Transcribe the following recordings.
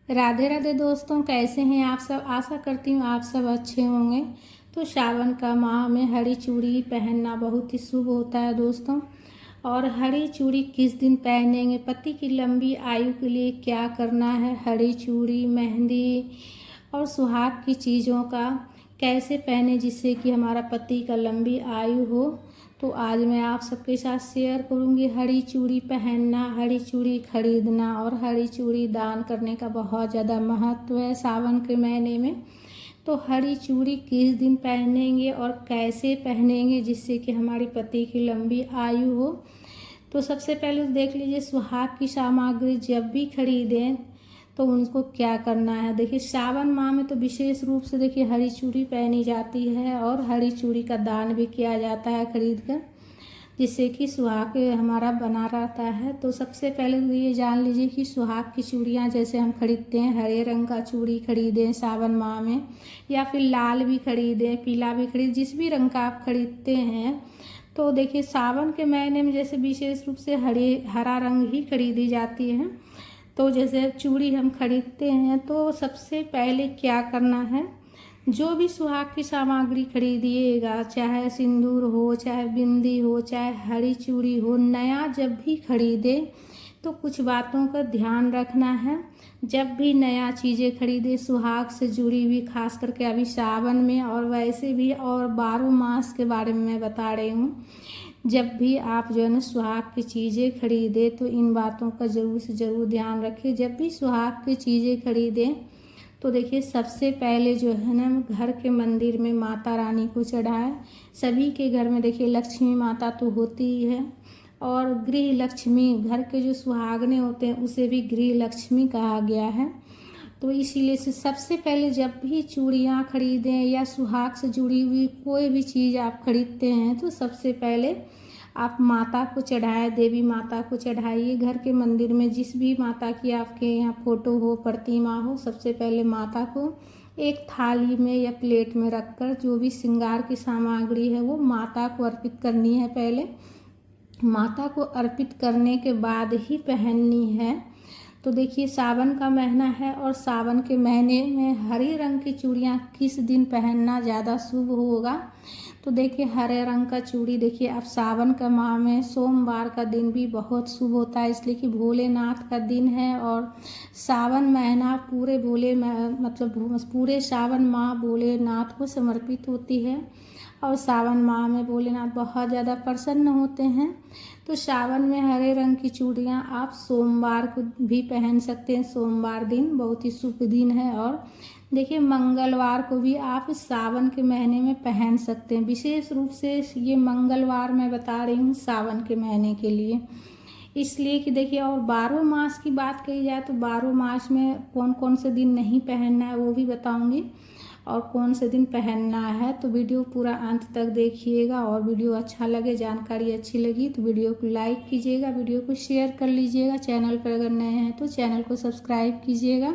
राधे राधे दोस्तों, कैसे हैं आप सब। आशा करती हूँ आप सब अच्छे होंगे। तो सावन का माह में हरी चूड़ी पहनना बहुत ही शुभ होता है दोस्तों। और हरी चूड़ी किस दिन पहनेंगे, पति की लंबी आयु के लिए क्या करना है, हरी चूड़ी, मेहंदी और सुहाग की चीज़ों का कैसे पहने जिससे कि हमारा पति का लंबी आयु हो। तो आज मैं आप सबके साथ शेयर करूंगी हरी चूड़ी पहनना, हरी चूड़ी खरीदना और हरी चूड़ी दान करने का बहुत ज़्यादा महत्व है सावन के महीने में। तो हरी चूड़ी किस दिन पहनेंगे और कैसे पहनेंगे जिससे कि हमारी पति की लंबी आयु हो। तो सबसे पहले देख लीजिए, सुहाग की सामग्री जब भी खरीदें तो उनको क्या करना है। देखिए सावन माह में तो विशेष रूप से देखिए हरी चूड़ी पहनी जाती है और हरी चूड़ी का दान भी किया जाता है खरीद कर, जिससे कि सुहाग हमारा बना रहता है। तो सबसे पहले तो ये जान लीजिए कि सुहाग की चूड़ियाँ जैसे हम खरीदते हैं, हरे रंग का चूड़ी खरीदें सावन माह में, या फिर लाल भी खरीदें, पीला भी खरीदें, जिस भी रंग का आप खरीदते हैं। तो देखिए सावन के महीने में जैसे विशेष रूप से हरा रंग ही खरीदी जाती है। तो जैसे चूड़ी हम खरीदते हैं तो सबसे पहले क्या करना है, जो भी सुहाग की सामग्री खरीदिएगा, चाहे सिंदूर हो, चाहे बिंदी हो, चाहे हरी चूड़ी हो, नया जब भी खरीदे तो कुछ बातों का ध्यान रखना है। जब भी नया चीज़ें खरीदे सुहाग से जुड़ी हुई, खास करके अभी सावन में और वैसे भी और 12 मास के बारे में मैं बता रही हूँ। जब भी आप जो है ना सुहाग की चीज़ें खरीदें तो इन बातों का ज़रूर से ज़रूर ध्यान रखें। जब भी सुहाग की चीज़ें खरीदें तो देखिए सबसे पहले जो है ना घर के मंदिर में माता रानी को चढ़ाएं। सभी के घर में देखिए लक्ष्मी माता तो होती ही है, और गृह लक्ष्मी, घर के जो सुहागने होते हैं उसे भी गृह लक्ष्मी कहा गया है। तो इसीलिए से सबसे पहले जब भी चूड़ियाँ खरीदें या सुहाग से जुड़ी हुई कोई भी चीज़ आप खरीदते हैं तो सबसे पहले आप माता को चढ़ाएं, देवी माता को चढ़ाइए। घर के मंदिर में जिस भी माता की आपके यहाँ फोटो हो, प्रतिमा हो, सबसे पहले माता को एक थाली में या प्लेट में रखकर जो भी श्रृंगार की सामग्री है वो माता को अर्पित करनी है। पहले माता को अर्पित करने के बाद ही पहननी है। तो देखिए सावन का महीना है और सावन के महीने में हरे रंग की चूड़ियाँ किस दिन पहनना ज़्यादा शुभ होगा। तो देखिए हरे रंग का चूड़ी देखिए अब सावन का माह में सोमवार का दिन भी बहुत शुभ होता है, इसलिए कि भोलेनाथ का दिन है। और सावन महीना पूरे मतलब पूरे सावन माह भोलेनाथ को समर्पित होती है और सावन माह में भोलेनाथ बहुत ज़्यादा प्रसन्न होते हैं। तो सावन में हरे रंग की चूड़ियाँ आप सोमवार को भी पहन सकते हैं। सोमवार दिन बहुत ही शुभ दिन है। और देखिए मंगलवार को भी आप सावन के महीने में पहन सकते हैं। विशेष रूप से ये मंगलवार मैं बता रही हूँ सावन के महीने के लिए, इसलिए कि देखिए और 12 मास की बात कही जाए तो 12 मास में कौन कौन से दिन नहीं पहनना है वो भी बताऊंगी और कौन से दिन पहनना है। तो वीडियो पूरा अंत तक देखिएगा, और वीडियो अच्छा लगे, जानकारी अच्छी लगी तो वीडियो को लाइक कीजिएगा, वीडियो को शेयर कर लीजिएगा। चैनल पर अगर नए हैं तो चैनल को सब्सक्राइब कीजिएगा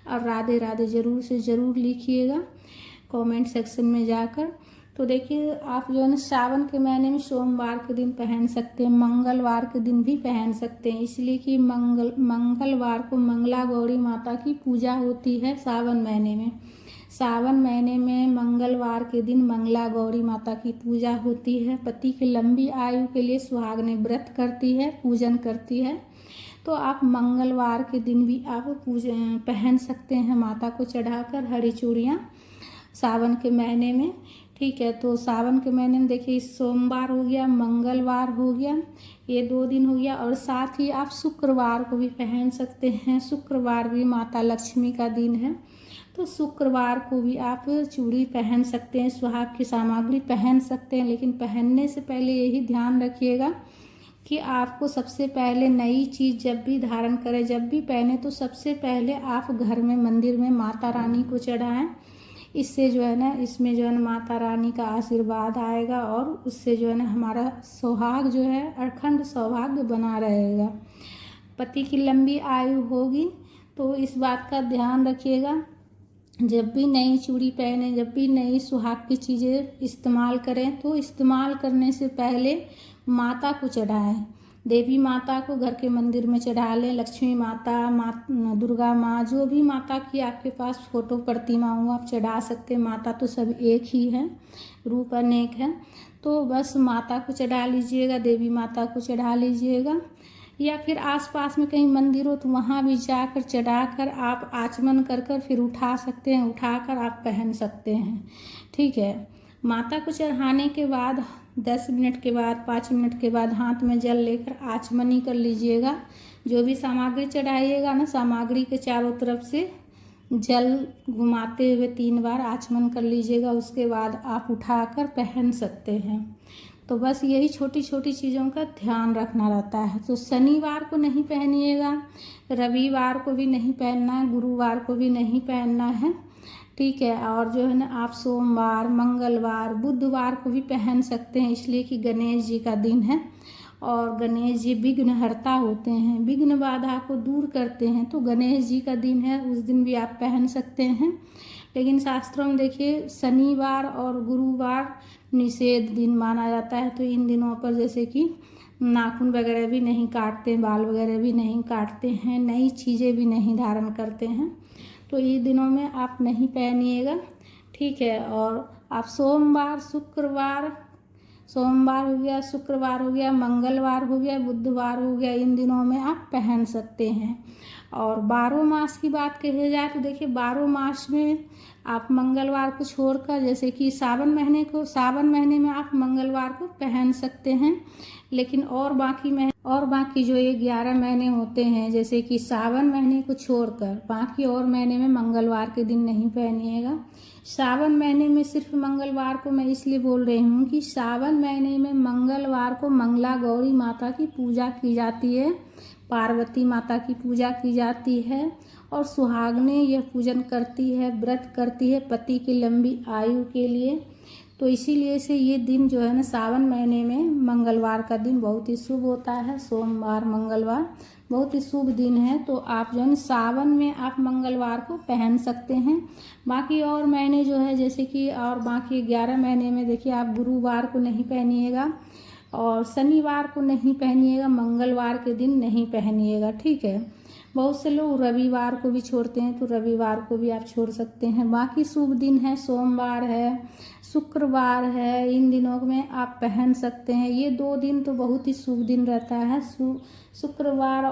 और राधे राधे ज़रूर से ज़रूर लिखिएगा कमेंट सेक्शन में जाकर। तो देखिए आप जो है ना सावन के महीने में सोमवार के दिन पहन सकते हैं, मंगलवार के दिन भी पहन सकते हैं, इसलिए कि मंगलवार को मंगला गौरी माता की पूजा होती है सावन महीने में। सावन महीने में मंगलवार के दिन मंगला गौरी माता की पूजा होती है। पति की लंबी आयु के लिए सुहागने व्रत करती है, पूजन करती है। तो आप मंगलवार के दिन भी आप पहन सकते हैं माता को चढ़ाकर हरी चूड़ियाँ सावन के महीने में। ठीक है, तो सावन के महीने में देखिए सोमवार हो गया, मंगलवार हो गया, ये 2 दिन हो गया। और साथ ही आप शुक्रवार को भी पहन सकते हैं। शुक्रवार भी माता लक्ष्मी का दिन है, तो शुक्रवार को भी आप चूड़ी पहन सकते हैं, सुहाग की सामग्री पहन सकते हैं। लेकिन पहनने से पहले यही ध्यान रखिएगा कि आपको सबसे पहले नई चीज़ जब भी धारण करें, जब भी पहने तो सबसे पहले आप घर में मंदिर में माता रानी को चढ़ाएं। इससे जो है ना इसमें जो है ना माता रानी का आशीर्वाद आएगा और उससे जो है ना हमारा सुहाग जो है अखंड सौभाग्य बना रहेगा, पति की लंबी आयु होगी। तो इस बात का ध्यान रखिएगा। जब भी नई चूड़ी पहने, जब भी नई सुहाग की चीज़ें इस्तेमाल करें तो इस्तेमाल करने से पहले माता को चढ़ाएं। देवी माता को घर के मंदिर में चढ़ा लें। लक्ष्मी माता, दुर्गा माँ, जो भी माता की आपके पास फ़ोटो प्रतिमा हो आप चढ़ा सकते हैं। माता तो सब एक ही है, रूप अनेक है। तो बस माता को चढ़ा लीजिएगा, देवी माता को चढ़ा लीजिएगा, या फिर आसपास में कहीं मंदिर हो तो वहाँ भी जाकर चढ़ाकर आप आचमन कर कर फिर उठा सकते हैं, उठाकर आप पहन सकते हैं। ठीक है। माता को चढ़ाने के बाद 10 मिनट के बाद, 5 मिनट के बाद हाथ में जल लेकर आचमनी कर लीजिएगा। जो भी सामग्री चढ़ाइएगा ना, सामग्री के चारों तरफ से जल घुमाते हुए 3 बार आचमन कर लीजिएगा। उसके बाद आप उठाकर पहन सकते हैं। तो बस यही छोटी छोटी चीज़ों का ध्यान रखना रहता है। तो शनिवार को नहीं पहनिएगा, रविवार को भी नहीं पहनना है, गुरुवार को भी नहीं पहनना है। ठीक है। और जो है ना, आप सोमवार, मंगलवार, बुधवार को भी पहन सकते हैं, इसलिए कि गणेश जी का दिन है और गणेश जी विघ्नहर्ता होते हैं, विघ्न बाधा को दूर करते हैं। तो गणेश जी का दिन है, उस दिन भी आप पहन सकते हैं। लेकिन शास्त्रों में देखिए शनिवार और गुरुवार निषेध दिन माना जाता है। तो इन दिनों पर जैसे कि नाखून वगैरह भी नहीं काटते, बाल वगैरह भी नहीं काटते हैं, नई चीज़ें भी नहीं धारण करते हैं। तो ये दिनों में आप नहीं पहनिएगा। ठीक है। और आप सोमवार हो गया, शुक्रवार हो गया, मंगलवार हो गया, बुधवार हो गया, इन दिनों में आप पहन सकते हैं। और 12 मास की बात कही जाए तो देखिए 12 मास में आप मंगलवार को छोड़कर, जैसे कि सावन महीने में आप मंगलवार को पहन सकते हैं। लेकिन और बाकी जो ये 11 महीने होते हैं, जैसे कि सावन महीने को छोड़कर बाकी और महीने में मंगलवार के दिन नहीं पहनिएगा। सावन महीने में सिर्फ मंगलवार को मैं इसलिए बोल रही हूँ कि सावन महीने में मंगलवार को मंगला गौरी माता की पूजा की जाती है, पार्वती माता की पूजा की जाती है और सुहागनें यह पूजन करती है, व्रत करती है पति की लंबी आयु के लिए। तो इसीलिए से ये दिन जो है ना, सावन महीने में मंगलवार का दिन बहुत ही शुभ होता है। सोमवार, मंगलवार बहुत ही शुभ दिन है। तो आप जो है सावन में आप मंगलवार को पहन सकते हैं। बाकी और महीने जो है, जैसे कि और बाकी 11 महीने में देखिए आप गुरुवार को नहीं पहनिएगा और शनिवार को नहीं पहनिएगा, मंगलवार के दिन नहीं पहनिएगा। ठीक है। बहुत से लोग रविवार को भी छोड़ते हैं, तो रविवार को भी आप छोड़ सकते हैं। बाकी शुभ दिन है, सोमवार है, शुक्रवार है, इन दिनों में आप पहन सकते हैं। ये 2 दिन तो बहुत ही शुभ दिन रहता है, शुक्रवार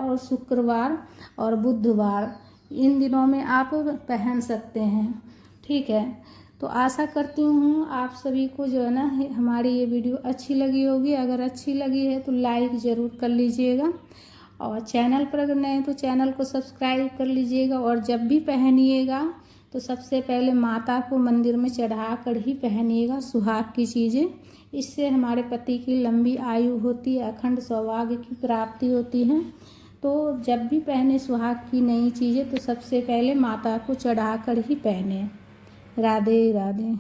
और बुधवार, इन दिनों में आप पहन सकते हैं। ठीक है। तो आशा करती हूँ आप सभी को जो है ना हमारी ये वीडियो अच्छी लगी होगी। अगर अच्छी लगी है तो लाइक ज़रूर कर लीजिएगा और चैनल पर अगर नए हैं तो चैनल को सब्सक्राइब कर लीजिएगा। और जब भी पहनिएगा तो सबसे पहले माता को मंदिर में चढ़ा कर ही पहनिएगा सुहाग की चीज़ें। इससे हमारे पति की लंबी आयु होती है, अखंड सौभाग्य की प्राप्ति होती है। तो जब भी पहने सुहाग की नई चीज़ें तो सबसे पहले माता को चढ़ा कर ही पहने। राधे राधे।